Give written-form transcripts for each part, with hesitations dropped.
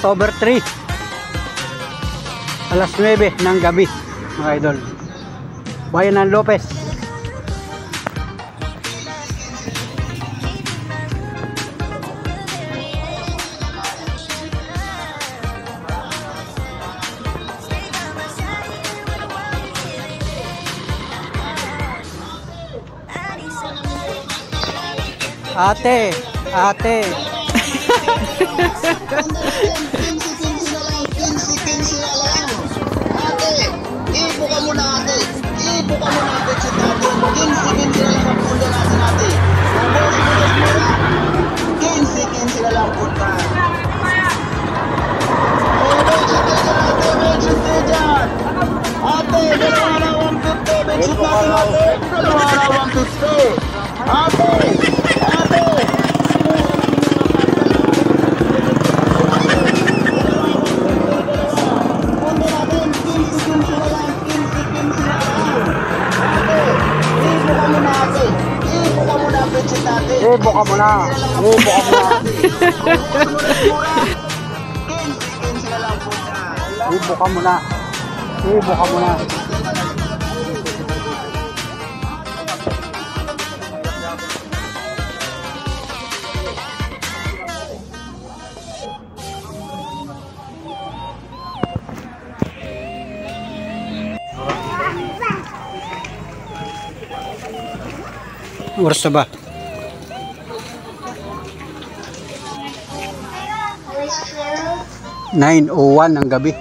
October 3. Alas 9 ng gabi, mga idol. Bayan ng Lopez. Ate, ate. Ibuka mo na ate. Ibuka mo na ate. 15 na lang ang punta natin ate. 15 na lang punta. Ate, dalawa na 150. Benchit natin ate. Dalawa na 150. Ate, ate. Ibuka mo na. Ibuka mo na. Ibuka mo na. Ibuka mo na. Oras na ba? 9:01 ng gabi.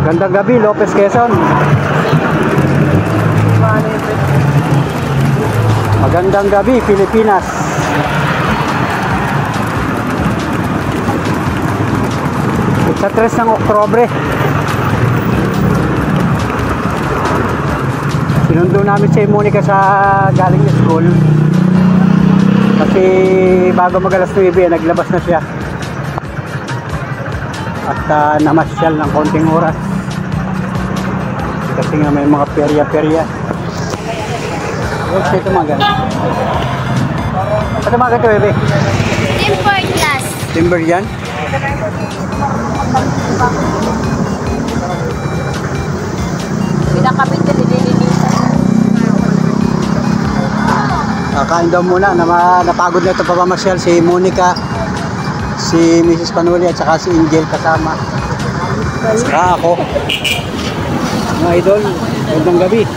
Gandang gabi, Lopez, Quezon. Magandang gabi, Pilipinas. Sa 3 ng Oktubre. Sinundo namin si Monica sa galing school. Kasi bago mag-alas 9, naglabas na siya. At namasyal ng konting oras. Kasi nga may mga perya-perya. Ito mga ganun. Ito mga ganito, bebe? Timber glass. Timber yan? Pinakabit na nililinisan. Kain daw muna. Napagod na ito papamasyal. Si Monica, si Mrs. Panuli at saka si Angel kasama. Saka ako. Mga idol, magandang gabi.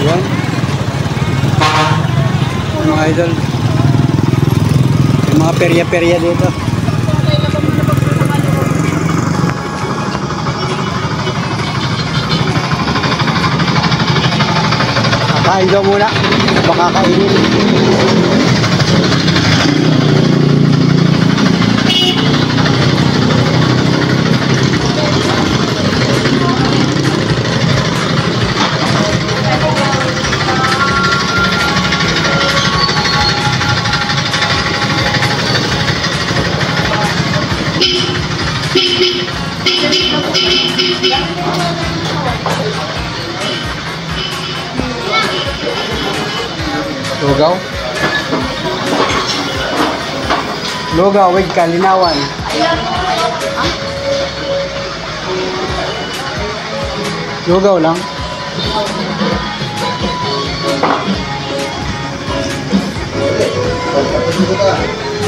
Yan. Mga idol, yung mga perya-perya dito. Kain daw muna, baka kainin. Lugaw? Lugaw with kalinawan. Lugaw lang.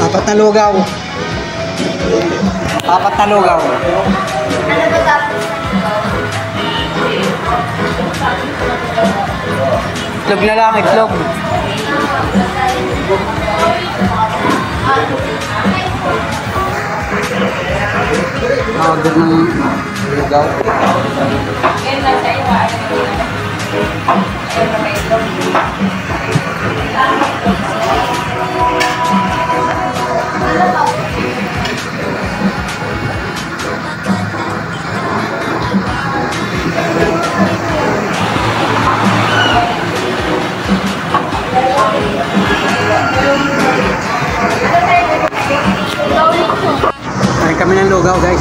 Apat na lugaw. Apat na lugaw. Itlog na lang, itlog. Order ng lugaw. lugaw guys.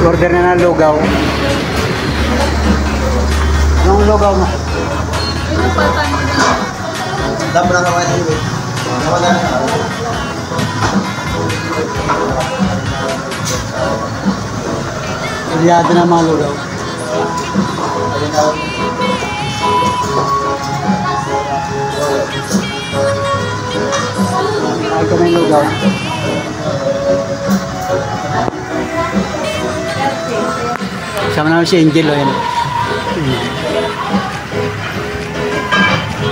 Order na ng lugaw. Anong lugaw mo? Dapat na naman yun. Naman na naman. Kuryado na mga lugaw. Ay ko may lugaw. Sama namin si Angel o yan.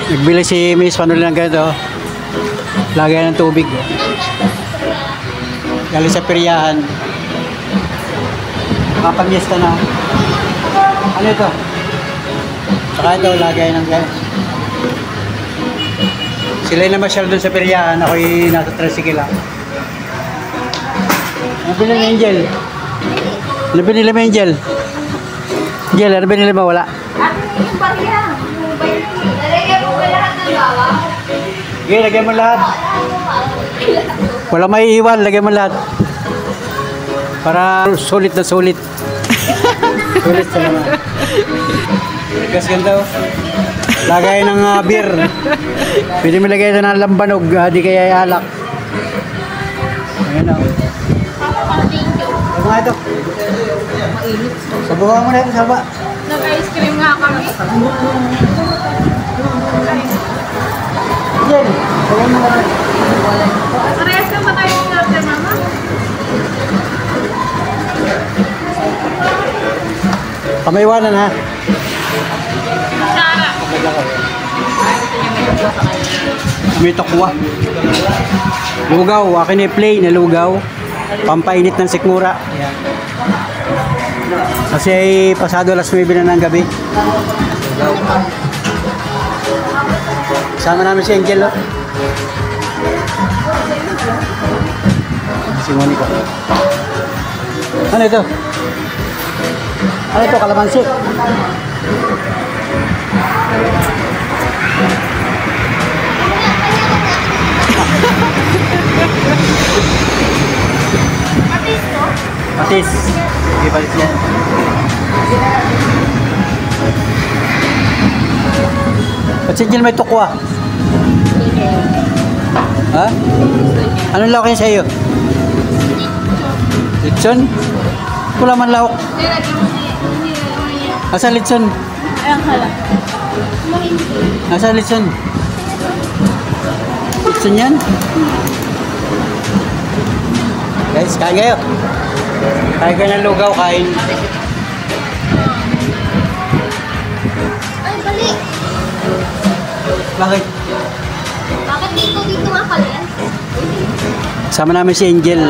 Nagbili si Miss Panuli ng ganito. Lagay ng tubig. Galing sa peryahan. Kapag-yesta na. Ano ito? Saka ito, lagay ng ganito. Sila'y namasyal dun sa peryahan. Ako'y nasa tricycle lang. Ano binili ni Angel? Ano binili mo, Angel? Angel, ano binili mo? Wala. Yung bariya. Lalagyan mo ba lahat ng bawang? Sige, lagyan mo lahat. Wala may iwan, lagyan mo lahat. Para sulit na sulit. Sulit sa naman. Gas ganda oh. Lagay ng beer. Pwede mo lagay ito ng lambanog, di kaya alak. Ayan o. Ano nga ito? Sabawan mo na ito, saba. Nag-ice cream nga kami. Yan, sabawan mo na ito. Parehas na ba tayo ng order, mama? Kamaiwanan ha. Sara. May tokwa. Lugaw, akin ay plain na lugaw. Pampainit ng sikmura. Ayan. Kasi ay pasado alas 9 na ng gabi. Lugaw. Kasama namin si Angel. Oh. Si Monica. Ano ito? Ano ito? Kalamansi. Patis. Sige, patis yan. Ba't si Jill may tukwa? Ha? Anong lawak yan sa iyo? Litson? Wala man lawak. Asa litson? Ayan ka lang. Asa litson? Litson yan? Guys, kain kayo. Kain kayo ng lugaw, kain. Ay, bali. Bakit? Bakit dito nga pala yan? Sama namin si Angel.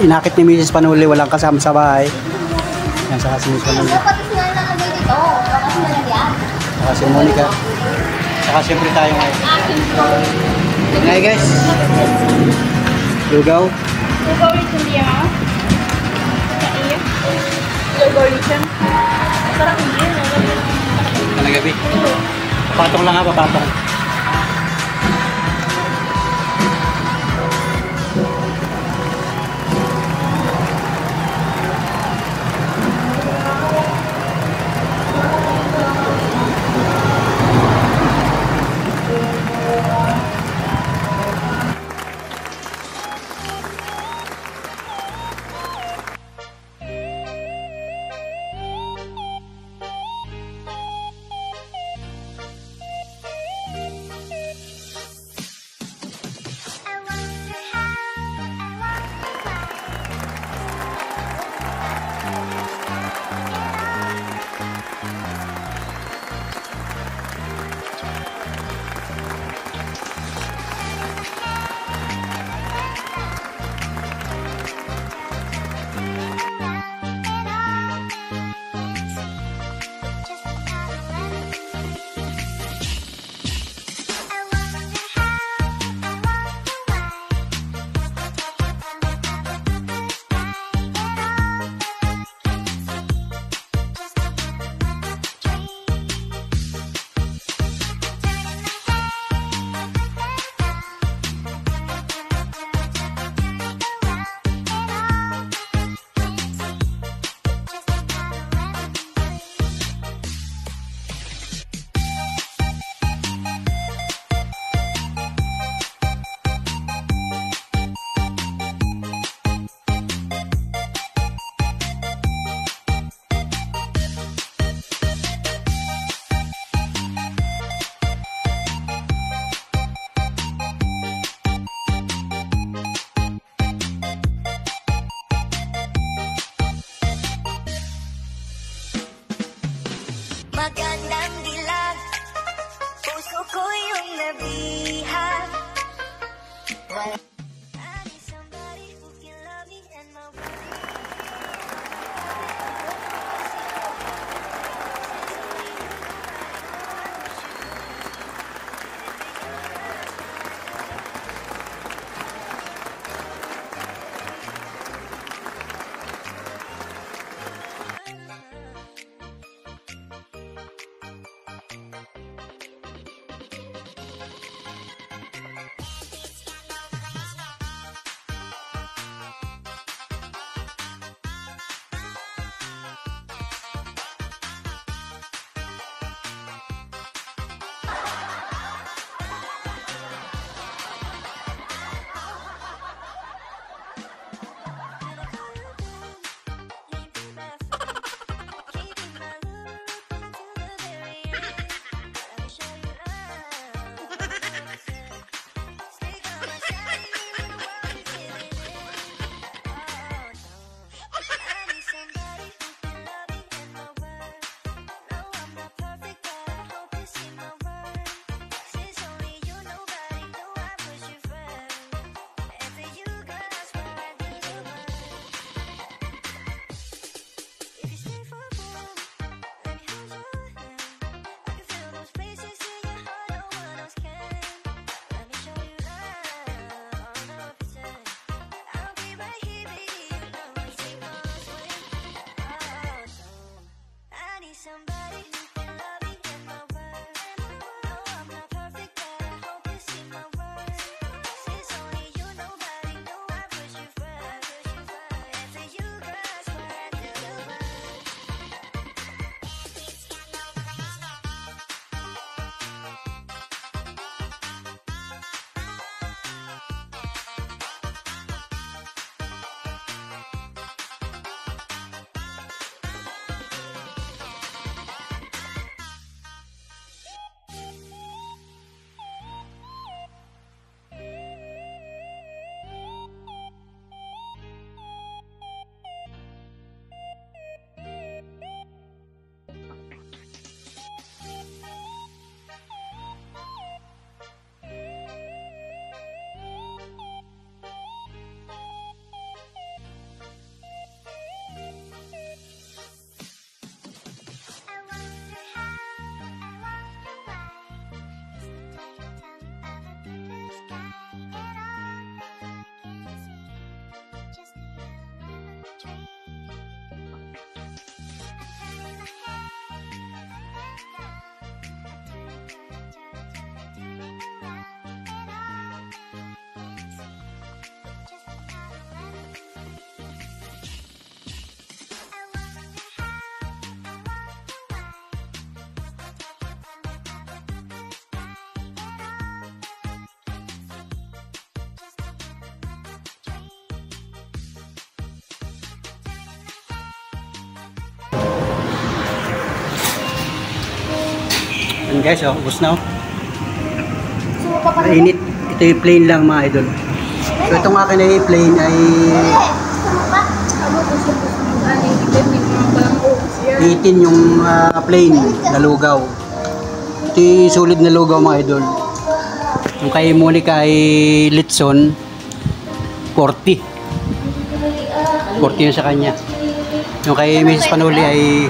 Inakit ni Mrs. Panuli, walang kasama sa bahay. Yan, saka si Mrs. Panuli. Dapat sinalagay dito. Baka sinalagyan. Saka si Monica. Saka siyempre tayo ngayon. Akin po. Ngayon guys. Lugaw. Lugawitan niya. Sa iyo. Lugawitan. Parang hindi. Kanagabi. Papatong lang ha, papatong. Yan guys, oh, ubos na oh. Mainit. Ito yung plain lang mga idol. So itong akin ay plain ay 18 yung plain na lugaw. Ito yung solid na lugaw mga idol. Yung kay Monica ay litson 40. 40 yun sa kanya. Yung kay Mrs. Panuli ay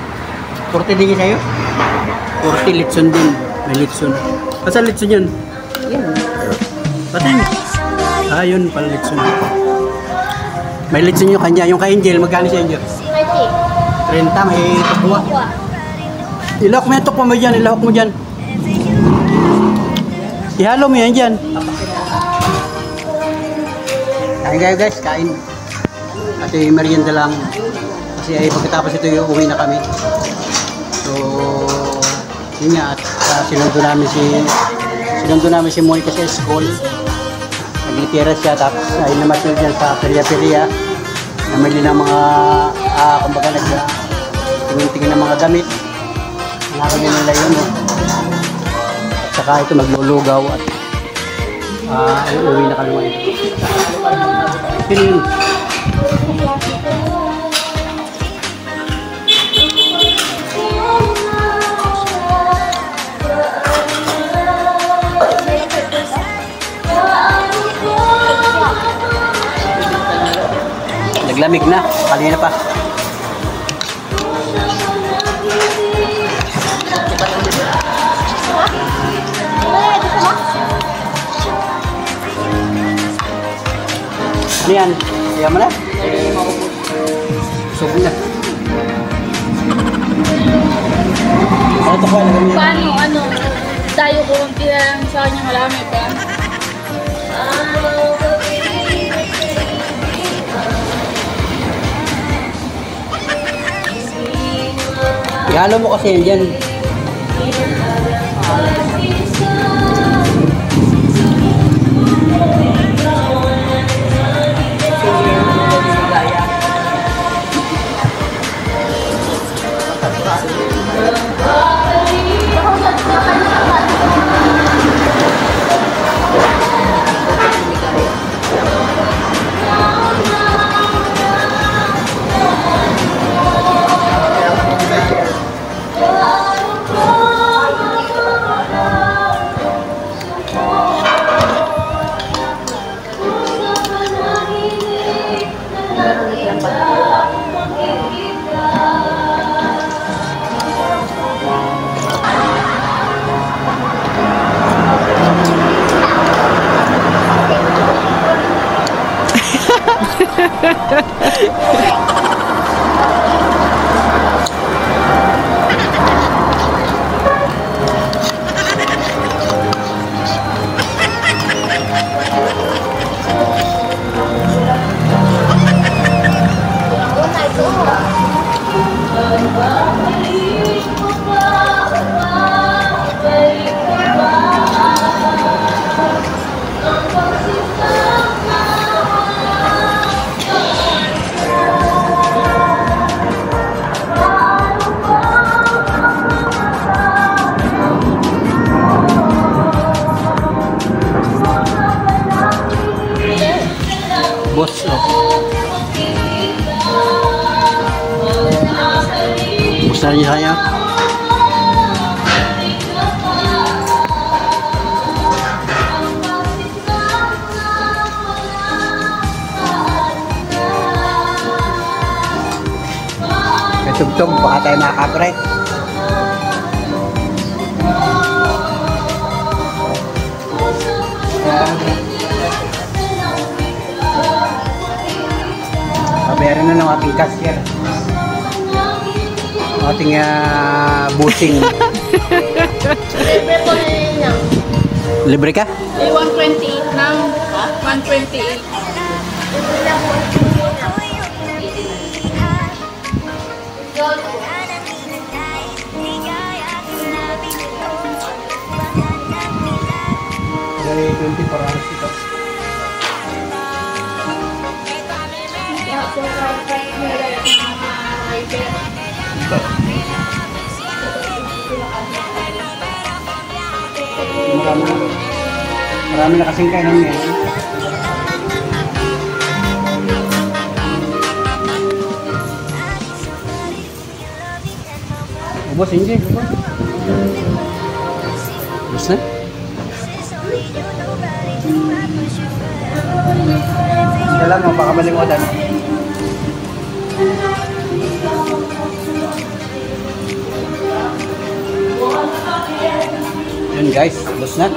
40 din sa'yo? 40 litson din. May litson. Saan litson yun? Yan. Patay. Ah, yun pala litson. May litson yung kanya. Yung kay Angel, magkano si Angel? 30. May tukwa. Ilahok mo yung tukwa mo dyan. Ilahok mo dyan. Ihalo mo yan dyan. Kain kayo guys, kain. Kasi merienda lang. Kasi ay pagkatapos ito yung uwi na kami. So, yun nga. At sinundo namin si Monica sa school. Naglitira siya. Tapos ay namasyal dyan sa peria-peria. Namili ng mga, kumbaga tingin ng mga damit. Nakakanya nila yun. At saka ito maglulugaw. At uwi na kami ngayon. Yun. Naglamig na. Kanina pa. Ano yan? Kaya mo na? Subo na. Ano ito ko? Paano, tayo kung lang sa kanya marami pa. Ihalo mo kasi yan dyan. Boss, oh. Gusto niyo saya? Tugtog, baka tayo makaka-copyright. Pabayaran na ng ating cashier. Ating busing. Libre po na yun niya. Libre ka? 128 ng 128. Dari 24 hours ito. Marami na kasing kainan ngayon. Ubos, hindi. Ubos na? Dala mo, baka malimutan. Yun guys, ubos na.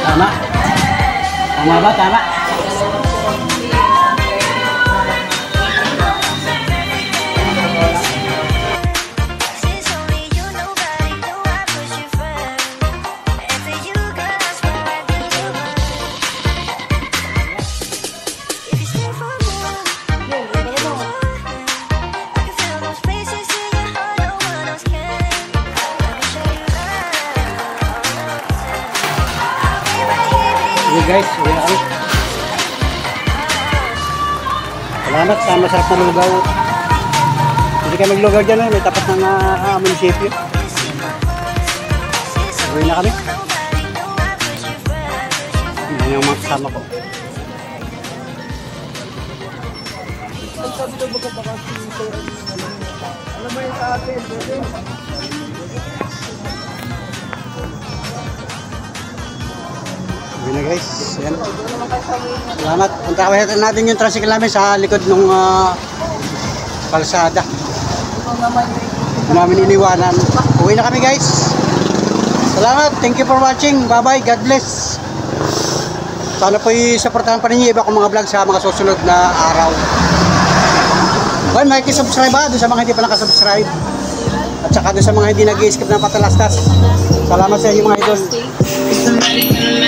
Tama? Tama ba? Tama? guys, uwi na kami. Salamat sa masarap na lugaw. Hindi kayo maglugaw dyan, may tapat ng munisipyo. Uwi na kami. Hindi yung mga kasama ko. Uwi na guys. Yan. Salamat. Punta kami natin yung tricycle namin sa likod ng kalsada. Hindi namin iniwanan. Uwi na kami guys. Salamat. Thank you for watching. Bye bye. God bless. Sana po i-supportahan pa ninyo iba kong mga vlog sa mga susunod na araw. Well, may subscribe ba doon sa mga hindi pa nakasubscribe? At saka doon sa mga hindi nag-i-skip ng patalastas. Salamat sa inyo mga idol.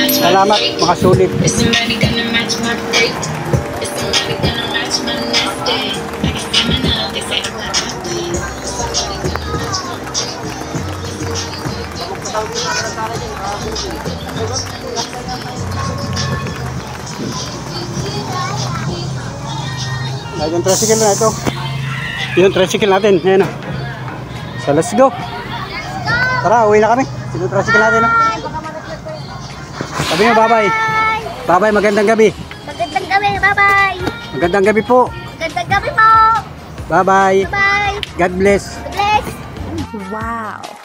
Salamat mga sulit. Yung tricycle na ito. Yung tricycle natin. Ayan o. So let's go. Tara, uwi na kami. Yung tricycle natin o. Sabi nyo, bye-bye. Bye-bye, magandang gabi. Magandang gabi, bye-bye. Magandang gabi po. Magandang gabi po. Bye-bye. Bye-bye. God bless. Bless. Wow.